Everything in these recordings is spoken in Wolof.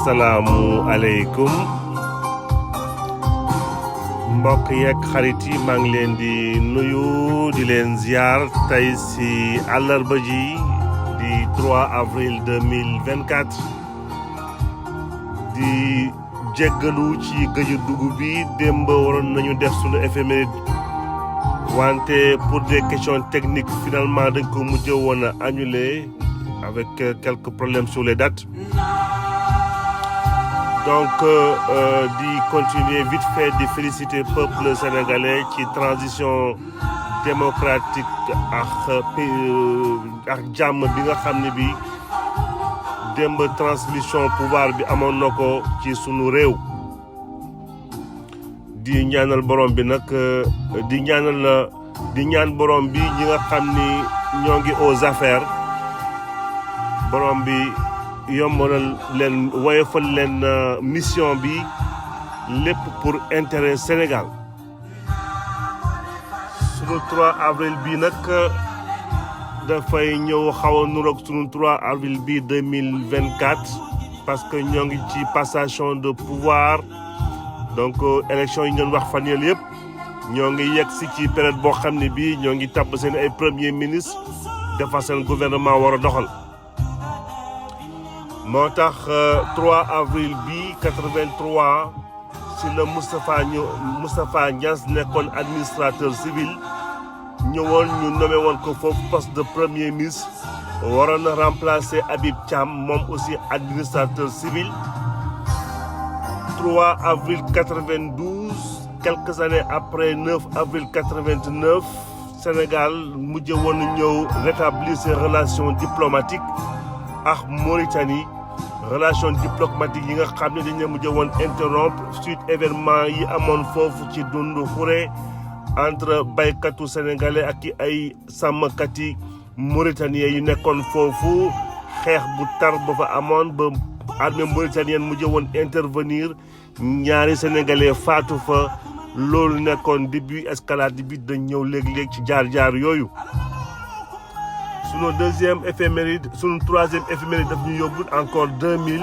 asalaamu aleykum mbokk yeeg xarit yi maa ngi leen di nuyu di leen ziar tey si àllarba ji di 3 avril 2024 di jéggalu ci gëju dugub bi démb waroon nañu def suñu éphéméride wante pour des questions techniques finalement dañ ko mujj woon a annulé avec quelques problèmes sur les dates. Donc di continuer vite fait di féliciter peuple sénégalais ci transition démocratique ak jàmm bi nga xam ne bi démb transmission pouvoir bi amoon na ko ci sunu réew. di ñaanal borom bi nag di ñaan borom bi ñi nga xam ni ñoo ngi aux affaires borom bi yombalal leen woyofal leen mission bi lépp pour intérêt Sénégal. sunu 3 avril bi nag dafay ñëw xaw a nuroog sunu 3 avril bi 2024 parce que ñoo ngi ci passation de pouvoir donc élection yi ngeen wax fan yële yëpp ñoo ngi yegg si ci période boo xam ne bii ñoo ngi tabb seen ay premier ministre defar seen gouvernement war a doxal. moo tax 3 avril bi 83 si la Moustapha Niasse nekkoon administrateur civil ñëwoon ñu nommé woon ko foofu poste de premier ministre waroon na remplacer Habib Thiam moom aussi administrateur civil. 3 avril 92 quelques années après 9 avril 89 Sénégal mujj woon ñëw rétablir ses relations diplomatiques ak Mauritanie. relation diplomatique yi nga xam ne dañu mujj woon interrompre suite événement yi amoon foofu ci dundu xure entre baykatu sénégalais ak ay sàmmkati mauritanien yu nekkoon foofu xeex bu tar ba fa amoon ba armée mauritanienne mujj woon intervenir ñaari sénégalais faatu fa loolu nekkoon début escalade bi dañ ñëw léeg-léeg ci jaar-jaar yooyu. Sunu deuxième éphéméride sunu troisième éphéméride daf ñu yóbbu encore 2000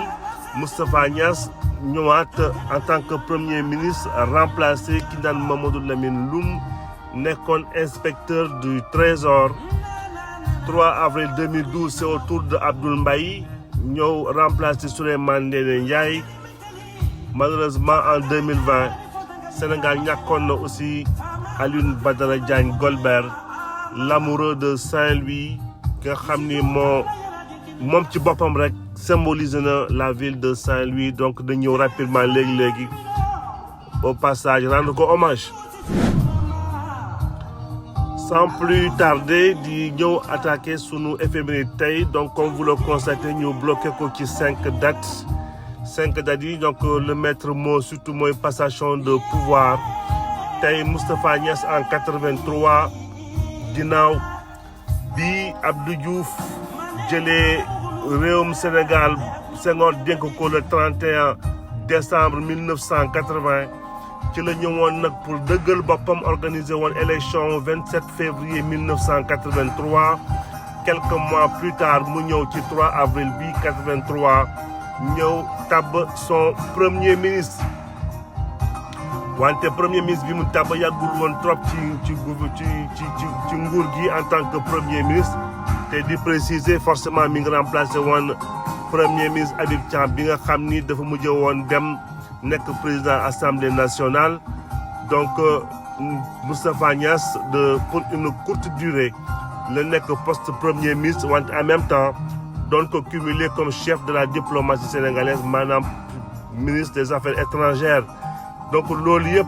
Moustapha Niasse ñëwaat en tant que premier ministre remplacé ki daan Mamadou Lamine Loum nekkoon inspecteur du trésor. 3 avril 2012 c'est au tour de Abdoul Mbaye ñëw remplacé Souleymane Ndéné Ndiaye. Malheureusement en 2020 Sénégal ñàkkoon na aussi Alioune Badara Diagne Golbert l'amoureux de Saint-Louis nga xam ni moom ci boppam rek symbolise na la ville de Saint-Louis donc dañ ñëw rapidement léegi au passage rendre ko hommage. Sans plus tarder di ñëw attaquer sunu éphéméride tey donc comme vous le constatez ñu bloqué ko ci 5 dates yi donc le maître mot surtout mooy passation de pouvoir tey Moustapha Niasse en 83 ginnaaw bi Abdou Diouf jëlee réewum Sénégal Senghor dénk ko le 31 décembre 1980 ci la ñëwoon nag pour dëggal boppam organiser woon élection 27 février 1983 quelques mois plus tard mu ñëw ci 3 avril bi 83 ñëw tabb son premier ministre. wante premier ministre bi mu tabb yàggul woon trop ci nguur gi en tant que premier ministre te di préciser forcément mi ngi remplacé woon premier ministre Habib Thiam bi nga xam ni dafa mujj woon dem nekk président assemblée nationale. donc Moustapha Niasse pour une courte durée la nekk poste premier ministre wante en même temps doon ko cumulé comme chef de la diplomatie sénégalaise maanaam ministre des affaires étrangères. donc loolu yëpp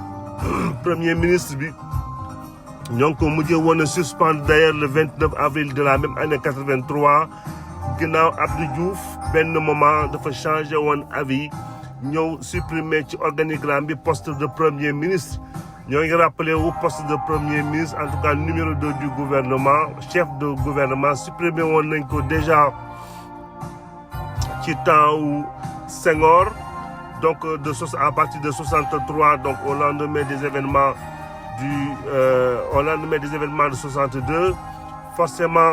premier ministre bi ñoo ngi ko mujjee woon a suspendre d'ailleurs le 29 avril de la même année 83 ginnaaw Abdou Diouf benn moment dafa changé woon avis ñëw supprimer ci organigramme bi poste de premier ministre. ñoo ngi rappelé wu poste de premier ministre en tout cas numéro 2 du gouvernement chef de gouvernement supprimé woon nañ ko déjà ci temps wu Senghor. donc à partir de 63 donc au lendemain des événements de 62 forcément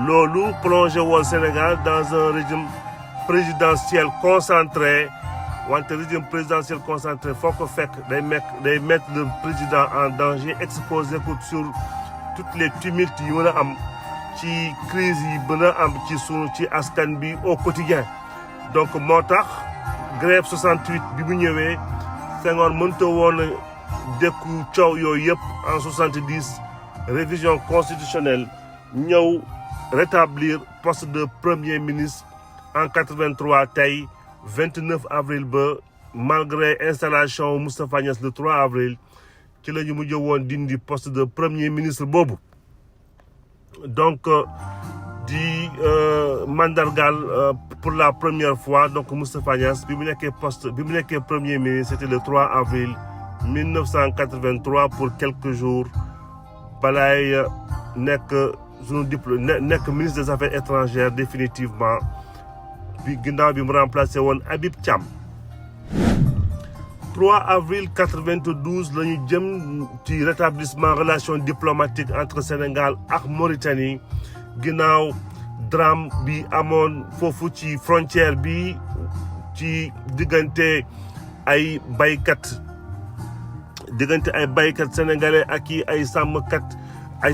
loolu plongé woon Sénégal dans un régime présidentiel concentré wante régime présidentiel concentré foo ko fekk day mettre le président en danger exposé ko sur toutes les tumultes yi mën a am ci crise yi mën a am ci askan bi au quotidien donc moo tax grève 68 bi mu ñëwee Senghor mënta woon dékku coow yooyu yëpp en 70 révision constitutionnelle ñëw rétablir poste de premier ministre en 83 tey 29 avril ba malgré installation Moustapha Niasse le 3 avril ci la ñu mujj woon dindi poste de premier ministre boobu donc di mandargal pour la première fois donc Moustapha Niasse bi mu nekkee premier ministre c'était le 3 avril 1983 pour quelques jours balaay nekk nekk ministre des affaires étrangères définitivement bi ginnaaw bi mu remplacé woon Habib Thiam 3 avril 92 la ñu jëm ci rétablissement relation diplomatique entre Sénégal ak Mauritanie ginnaaw drame bi amoon foofu ci frontière bi ci diggante ay baykat sénégalais ak ay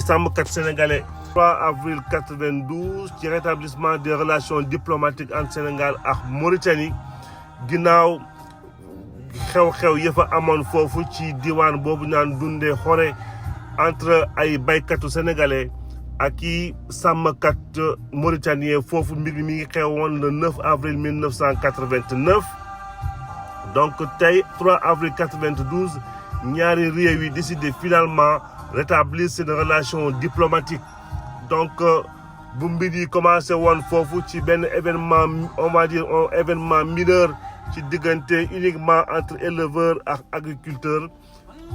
sàmmkat sénégalais 3 avril 92 ci rétablissement des relations diplomatiques entre Sénégal ak Mauritanie ginnaaw xew-xew ya fa amoon foofu ci diwaan boobu naan dundee xore entre ay baykatu sénégalais ak i sàmmkat mauritanien foofu mbir mi ngi xewoon le 9 avril 1989 donc tey 3 avril 92 ñaari réew yi décidé finalement rétablir seen relation diplomatique donc bu mbir yi commencé woon foofu ci benn événement on va dire un événement mineur ci diggante uniquement entre éleveurs ak agriculteurs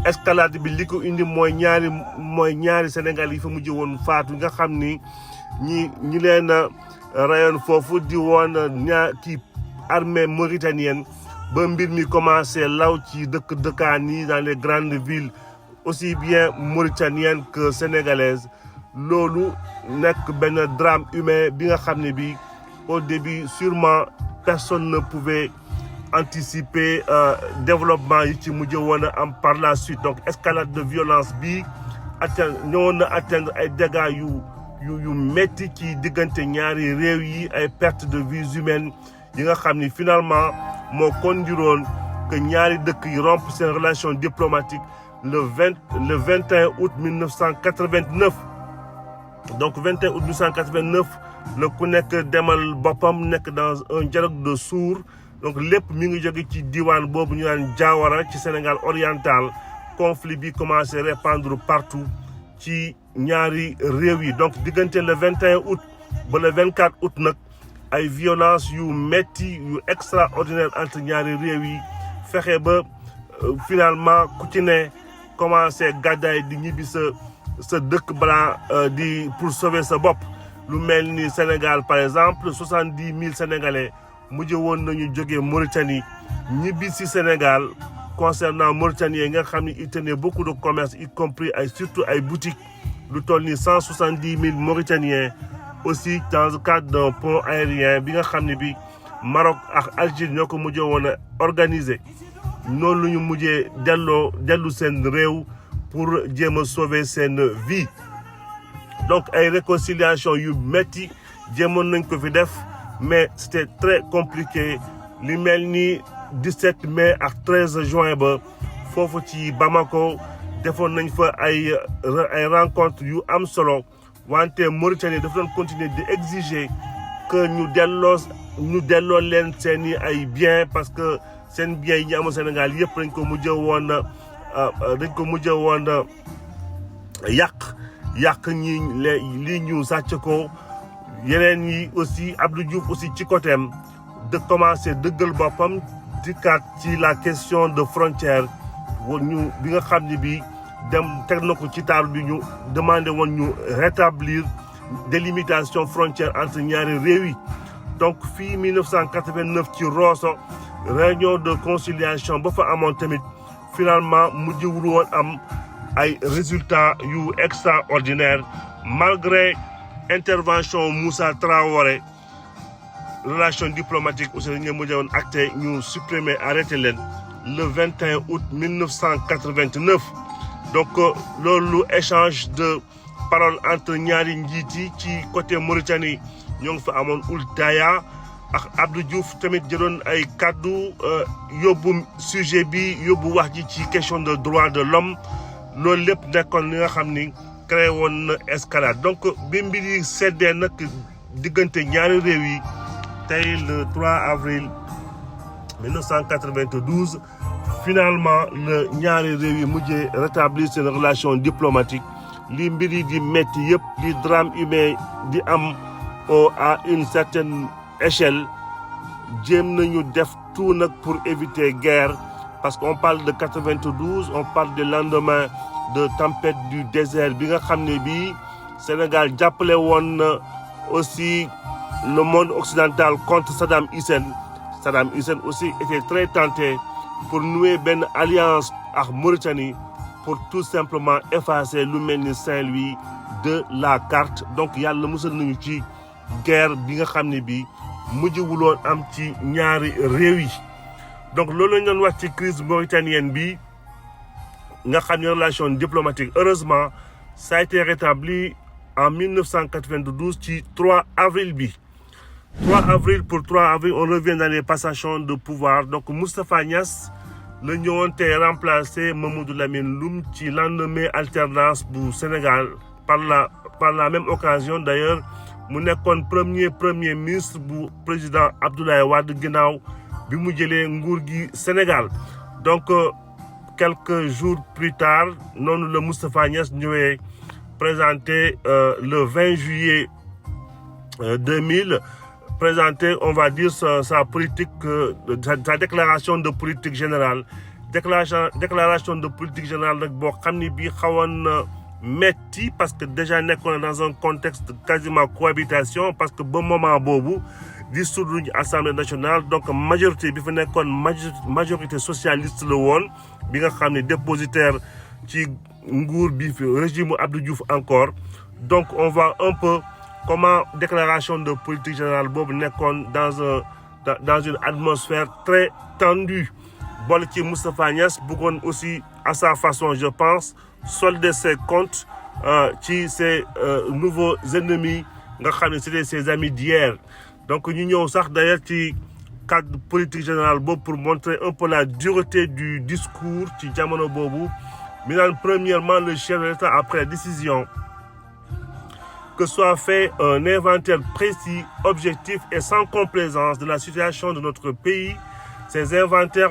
escalade bi li ko indi mooy ñaari Sénégal yi fa mujj woon faatu nga xam ni ñi leen rayoon foofu di woon ki armée mauritanienne ba mbir mi commencé law ci dëkkaan yi dans les grandes villes aussi bien mauritaniennes que sénégalaises loolu nekk benn drame humain bi nga xam ne bi au début sûrement personne ne pouvait anticiper développement yi ci mujj woon a am par la suite donc escalade de violence bi ñëwoon na atteindre ay dégâts yu metti ci diggante ñaari réew yi ay perte de vies humaines yi nga xam ni finalement moo conduiroon que ñaari dëkk yi rompre seen relation diplomatique le 21 août 1989 donc 21 août 1989 la ku nekk demal boppam nekk dans un dialogue de sourds donc lépp mi ngi jóge ci diwaan boobu ñu naan Diawara ci Sénégal oriental conflit bi commencé répandre partout ci ñaari réew yi donc diggante le 21 août ba le 24 août nag ay violence yu metti yu extraordinaire entre ñaari réew yi fexe ba finalement ku ci ne commencé gàddaay di ñibbi sa dëkk balaa di pour sauver sa bopp lu mel ni Sénégal par exemple 70 000 Sénégalais mujj woon nañu jógee Mauritanie ñibbi si Sénégal concernant Mauritanie yi nga xam ne il tenait beaucoup de commerce y compris surtout ay boutiques lu toll ni 170 000 Mauritaniens aussi dans le cadre d'un pont aérien bi nga xam ne bi Maroc ak Algérie ñoo ko mujjee woon a organiser noonu la ñu mujjee dellu seen réew pour jéem a sauver seen vie donc ay réconciliation yu metti jéemoon nañ ko fi def mais c'était très compliqué li mel ni 17 mai ak 13 juin ba foofu ci Bamako defoon nañ fa ay rencontre yu am solo wante Mauritanie dafa doon continuer di exiger que ñu delloo leen seeni ay biens parce que seen biens yi ñu amoon Sénégal yëpp dañ ko mujjee woon yàq ñi lii ñu sàcc ko yeneen yi aussi Abdou Diouf aussi ci côtéem de commencer dëggal boppam dikkaat ci la question de frontière bi nga xam ne bi dem teg na ko ci table bi ñu demandé woon ñu rétablir délimitation frontière entre ñaari réew yi donc fii 1989 ci Rosso réunion de conciliation ba fa amoon tamit finalement mujjewul woon am ay résultats yu extraordinaire malgré intervention Moussa Traoré relations diplomatiques aussi dañu mujj woon acté ñu supprimer arrêté leen le 21 août 1989 donc loolu échange de paroles entre ñaari njiit yi ci côté Mauritanie ñoo ngi fa amoon Ould Taya ak Abdou Diouf tamit jëloon ay kaddu yóbbu sujet bi yóbbu wax ji ci question de droit de l'homme loolu lépp nekkoon li nga xam ni créé woon na escalade donc bi mbir yi seddee nag diggante ñaari réew yi tey le 3 avril 1992 finalement le ñaari réew yi mujjee rétablir seen relation diplomatique li mbir yi di metti yëpp li drame humain di am à une certaine échelle jéem nañu def tout nag pour éviter guerre parce qu'on parle de 92 on parle du lendemain de tempête du désert bi nga xam ne bii Sénégal jàppale woon na aussi le monde occidental contre Saddam Hussein. Saddam Hussein aussi était très tenté pour nouer benn alliance ak Mauritanie pour tout simplement effacer lu mel ni Saint-Louis de la carte donc yàlla musal nañu ci guerre bi nga xam ne bii mujjewuloon am ci ñaari réew yi donc loolu lañ doon wax ci crise mauritanienne bi nga xam ne relation diplomatique heureusement ça a été rétabli en 1992 ci 3 avril bi 3 avril pour 3 avril on revient dans les passations de pouvoir donc Moustapha Niasse la ñëwoon tey remplacer Mamadou Lamine Loum ci lendemain alternance bu Sénégal par la même occasion d'ailleurs mu nekkoon premier ministre bu président Abdoulaye Wade ginnaaw bi mu jëlee nguur gi Sénégal donc quelques jours plus tard noonu la Moustapha Niasse ñëwee présenté le 20 juillet 2000 présenté on va dire sa politique sa déclaration de politique générale déclaration de politique générale nag boo xam ni bii xawoon na metti parce que déjà nekkoon dans un contexte de quasiment cohabitation parce que ba moment boobu dissoudre ñu Assemblée nationale donc majorité bi fa nekkoon majorité socialiste la woon bi nga xam ne dépositaire ci nguur bi fi régime Abdou Diouf encore donc on voit un peu comment déclaration de politique générale boobu nekkoon dans une atmosphère très tendue boole ci Moustapha Niasse bëggoon aussi à sa façon je pense solder ses comptes ci ses nouveaux ennemis nga xam ne c'était ses amis d'hier donc ñu ñëw sax d'ailleurs ci cadre politique générale boobu pour montrer un peu la dureté du discours ci jamono boobu mi naan premièrement le chef de l'État après décision que soit fait un inventaire précis, objectif et sans complaisance de la situation de notre pays. Cet inventaire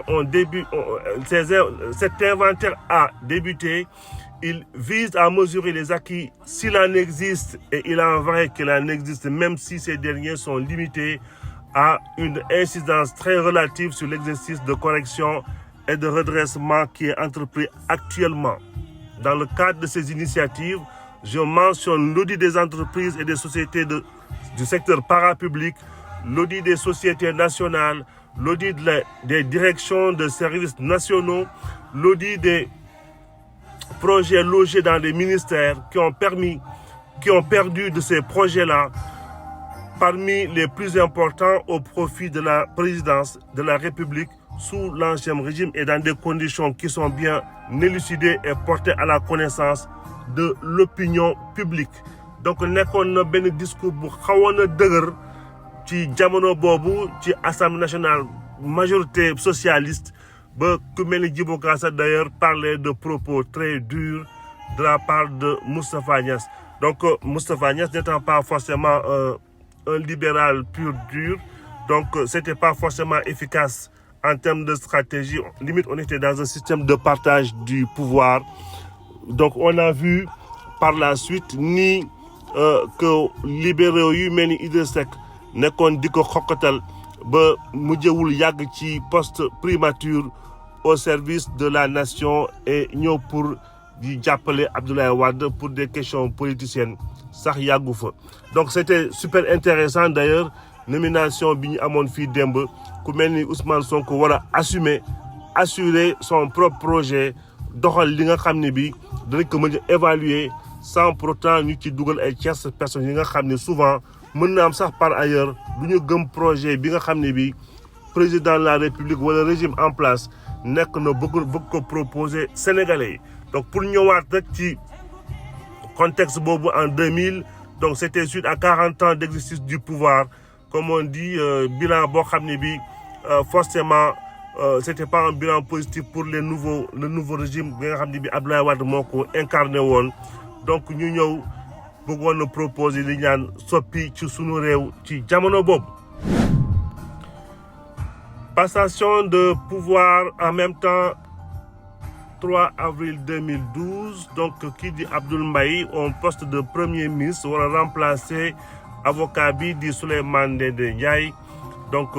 a débuté. Il vise à mesurer les acquis s'il en existe et il en vrai qu'il en existe même si ces derniers sont limités à une incidence très relative sur l'exercice de correction et de redressement qui est entrepris actuellement. Dans le cadre de ces initiatives, je mentionne l'audit des entreprises et des sociétés du secteur parapublic, l'audit des sociétés nationales, l'audit des directions de services nationaux, l'audit des projets logés dans des ministères qui ont perdu de ces projets-là, parmi les plus importants au profit de la présidence de la République sous l'ancien régime et dans des conditions qui sont bien élucidées et portées à la connaissance de l'opinion publique. Donc nekkoon na benn discours bu xawoon a dëgër ci jamono boobu ci Assemblée nationale majorité socialiste ba ku mel ni Djibo Ka d'ailleurs parlait de propos très durs de la part de Moustapha Niasse. Donc Moustapha Niasse n'étant pas forcément un libéral pur dur, donc c'était pas forcément efficace en termes de stratégie. Limite on était dans un système de partage du pouvoir. Donc on a vu par la suite ni que libéraux yu mel ni Idrissa Seck nekkoon di ko xokkatal ba mujjewul yàgg ci poste primature au service de la nation et ñëw pour di jàppale Abdoulaye Wade pour des questions politiciennes sax yàggu fa. Donc c'était super intéressant d'ailleurs nomination bi ñu amoon fii démb ku mel ni Ousmane Sonko war a assurer son propre projet doxal li nga xam ne bi danañ ko mën a évaluer sans pour autant ñu ci dugal ay tierces personnes yi nga xam ne souvent mën na am sax par ailleurs du ñu gëm projet bi nga xam ne bi président de la république wala régime en place nekk na bëgg ko proposer sénégalais yi. Donc pour ñëwaat rek ci contexte boobu en 2000 donc c'était suite à 40 ans d'exercice du pouvoir comme on dit bilan boo xam ne bi forcément c'était pas un bilan positif pour le nouveau régime bi nga xam ne bi Abdoulaye Wade moo ko incarné woon. Donc ñu ñëw bëggoon na proposer li ñaan soppi ci sunu réew ci jamono boobu. Passation de pouvoir en même temps 3 avril 2012 donc kii di Abdoul Mbaye au poste de premier ministre war a remplacer avocat bi di Souleymane Ndéné Ndiaye. Donc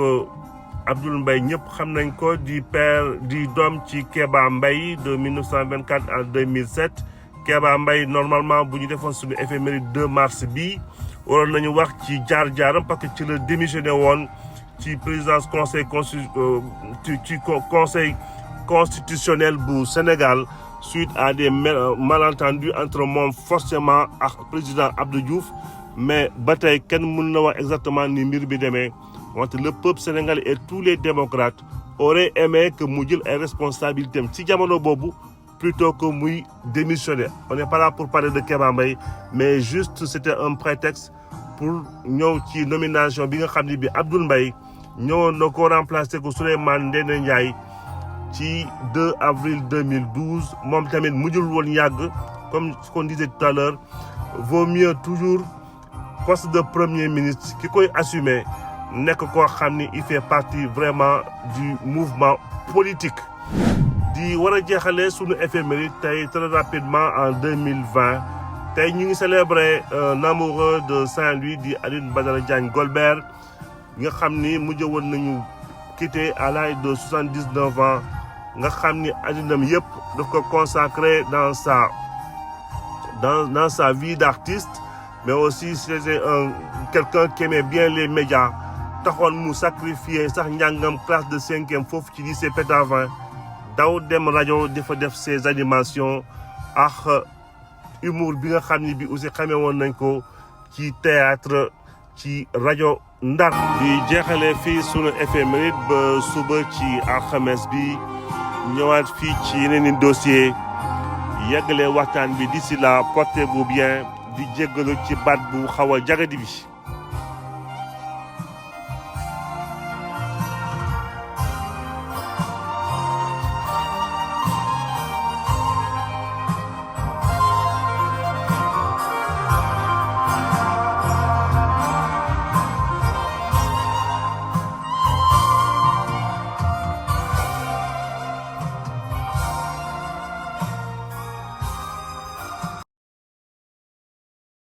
Abdoul Mbaye ñëpp xam nañ ko di père di doom ci Kéba Mbaye de 1924 à 2007. Kéba Mbaye normalement bu ñu defoon suñu éphéméride 2 mars bi waroon nañu wax ci jaar-jaaram parce que ci la démissionné woon ci présidence conseil constitutionnel bu Sénégal suite à des malentendus entre moom forcément ak président Abdou Diouf. Mais ba tey kenn mën na wax exactement ni mbir bi demee wante le peuple sénégalais et tous les démocrates auraient aimé que mu jël ay responsabilités ci jamono boobu plutôt que muy démissionner. On n'est pas là pour parler de Kéba Mbaye mais juste c'était un prétexte pour ñëw ci nomination bi nga xam ne bi Abdoul Mbaye ñëwoon na ko remplacer ko Souleymane Ndéné Ndiaye ci 2 avril 2012 moom tamit mujjul woon yàgg comme ce qu'on disait tout à l'heure vaut mieux toujours poste de premier ministre ki koy assumer nekk koo xam ni il fait partie vraiment du mouvement politique. di war a jeexale sunu éphéméride tey très rapidement en 2020 tey ñu ngi célébrer un amoureux de Saint-Louis di Alioune Badara Diagne Golbert nga xam ni mujj woon nañu quitté à l'âge de 79 ans nga xam ni addinam yëpp daf ko consacré dans sa vie d'artiste mais aussi c'était quelqu'un qui aimait bien les médias taxoon mu sacrifier sax njàngam classe de 5e foofu ci lycée Pétavin daw dem rajo dafa def ses animations ak humour bi nga xam ni bi aussi xamee woon nañ ko ci théâtre ci rajo Ndar. di jeexale fii sunu éphéméride ba suba ci alxames bi ñëwaat fii ci yeneen i dossier yeggalee waxtaan bi d'ici là portez-vous bien di jéggalu ci baat bu xaw a jagadi bi.